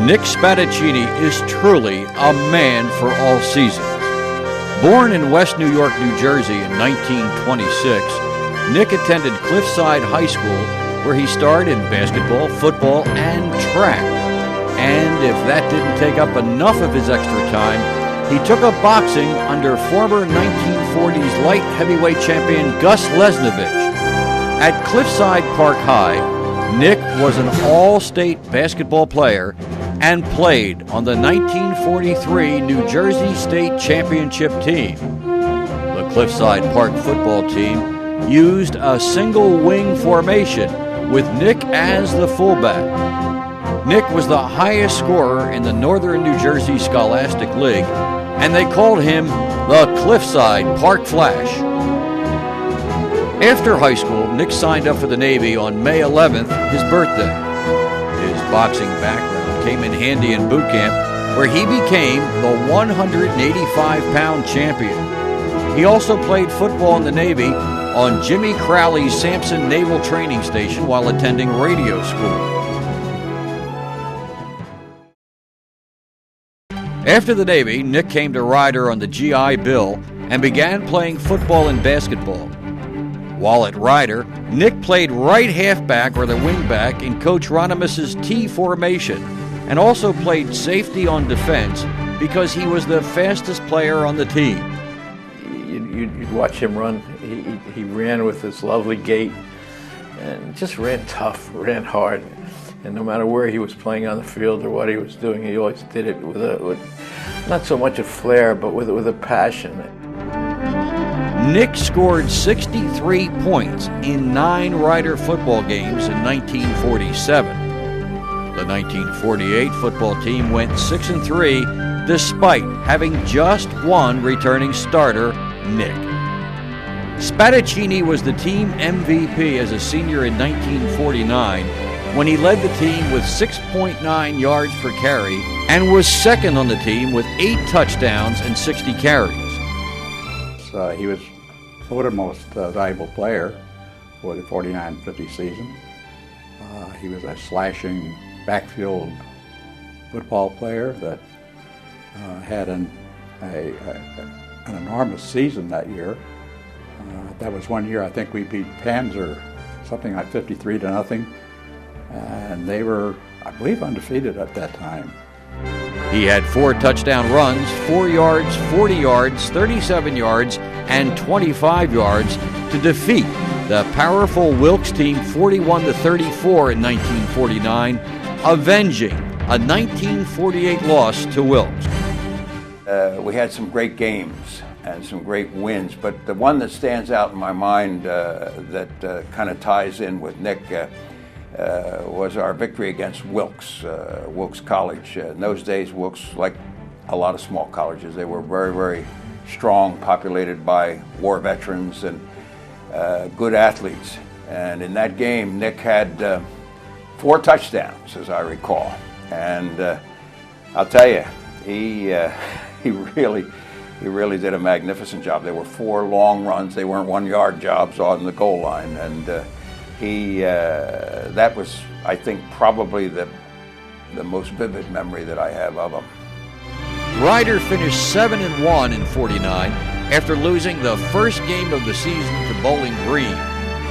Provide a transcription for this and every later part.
Nick Spadaccini is truly a man for all seasons. Born in West New York, New Jersey in 1926, Nick attended Cliffside High School, where he starred in basketball, football, and track. And if that didn't take up enough of his extra time, he took up boxing under former 1940s light heavyweight champion Gus Lesnovich. At Cliffside Park High, Nick was an all-state basketball player and played on the 1943 New Jersey State Championship team. The Cliffside Park football team used a single wing formation with Nick as the fullback. Nick was the highest scorer in the Northern New Jersey Scholastic League, and they called him the Cliffside Park Flash. After high school, Nick signed up for the Navy on May 11th, his birthday. His boxing background came in handy in boot camp, where he became the 185-pound champion. He also played football in the Navy on Jimmy Crowley's Sampson Naval Training Station while attending radio school. After the Navy, Nick came to Ryder on the GI Bill and began playing football and basketball. While at Ryder, Nick played right halfback or the wingback in Coach Ronimus's T formation, and also played safety on defense because he was the fastest player on the team. You'd watch him run. He ran with this lovely gait and just ran tough, ran hard. And no matter where he was playing on the field or what he was doing, he always did it with not so much a flair, but with a passion. Nick scored 63 points in 9 Ryder football games in 1947. The 1948 football team went 6-3 despite having just one returning starter, Nick. Spadaccini was the team MVP as a senior in 1949 when he led the team with 6.9 yards per carry and was second on the team with 8 touchdowns and 60 carries. He was voted most valuable player for the 49-50 season. He was a slashing backfield football player that had an enormous season that year. That was one year I think we beat Panzer something like 53-0, and they were, I believe, undefeated at that time. He had 4 touchdown runs, 4 yards, 40 yards, 37 yards, and 25 yards to defeat the powerful Wilkes team 41-34 in 1949, avenging a 1948 loss to Wilkes. We had some great games and some great wins, but the one that stands out in my mind that kind of ties in with Nick was our victory against Wilkes College. In those days, Wilkes, like a lot of small colleges, they were very, very strong, populated by war veterans and good athletes. And in that game, Nick had 4 touchdowns, as I recall. And I'll tell you, he really did a magnificent job. There were 4 long runs. They weren't 1-yard jobs on the goal line. And that was, I think, probably the most vivid memory that I have of him. Ryder finished 7-1 in 49 after losing the first game of the season to Bowling Green,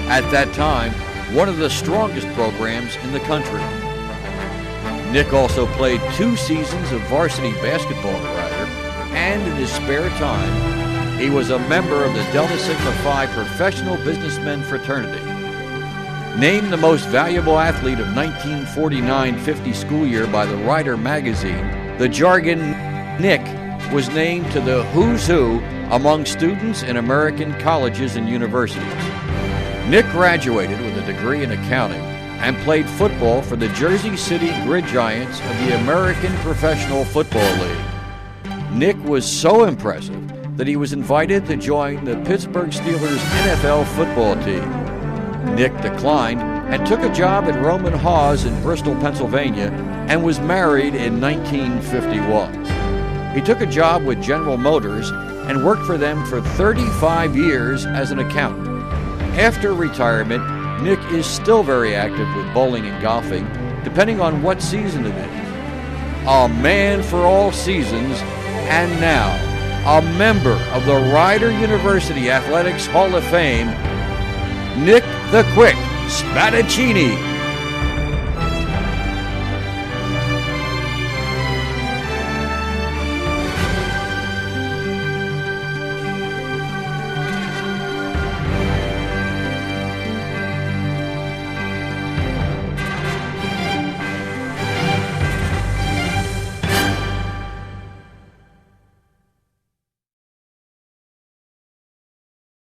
at that time one of the strongest programs in the country. Nick also played 2 seasons of varsity basketball at Ryder, and in his spare time, he was a member of the Delta Sigma Phi Professional Businessmen Fraternity. Named the most valuable athlete of 1949-50 school year by the Ryder magazine, the jargon Nick was named to the who's who among students in American colleges and universities. Nick graduated with a degree in accounting and played football for the Jersey City Grid Giants of the American Professional Football League. Nick was so impressive that he was invited to join the Pittsburgh Steelers NFL football team. Nick declined and took a job at Roman Hawes in Bristol, Pennsylvania, and was married in 1951. He took a job with General Motors and worked for them for 35 years as an accountant. After retirement, Nick is still very active with bowling and golfing, depending on what season it is. a man for all seasons, and now a member of the Rider University Athletics Hall of Fame, Nick the Quick Spadaccini.